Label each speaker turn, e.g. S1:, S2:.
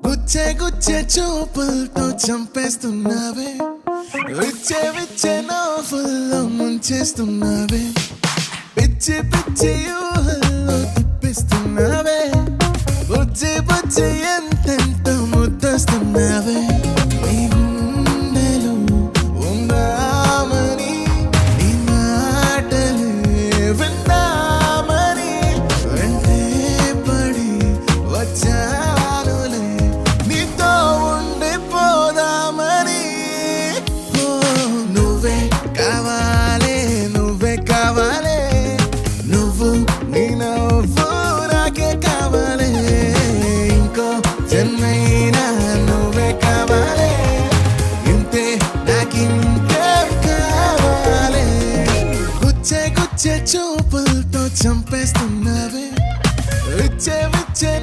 S1: గుచ్చే గుచ్చే చూపులతో చంపేస్తున్నావే, విచ్చే విచ్చే నవ్వుల్లో ముంచేస్తున్నావే, పిచ్చి పిచ్చి ఊహల్లో తిప్పిస్తున్నావే, బుజ్జి బుజ్జి ఎంతెంతో ముద్దస్తున్నావే. నీ గుండెలో ఉందామని, నీ మాటలే విందామని వెంటే పడి వచ్చానులే, నీతో ఉండిపోదామని. ఓ నువ్వే కావాలే, నువ్వే కావాలే, నువ్వు నీ నవ్వు నాకే కావాలే, ఇంకో జన్మైనా నువ్వే కావాలే, ఇంతే నాకింకేం కావాలే. గుచ్చే గుచ్చే చూపులతో చంపేస్తున్నావే, విచ్చే విచ్చే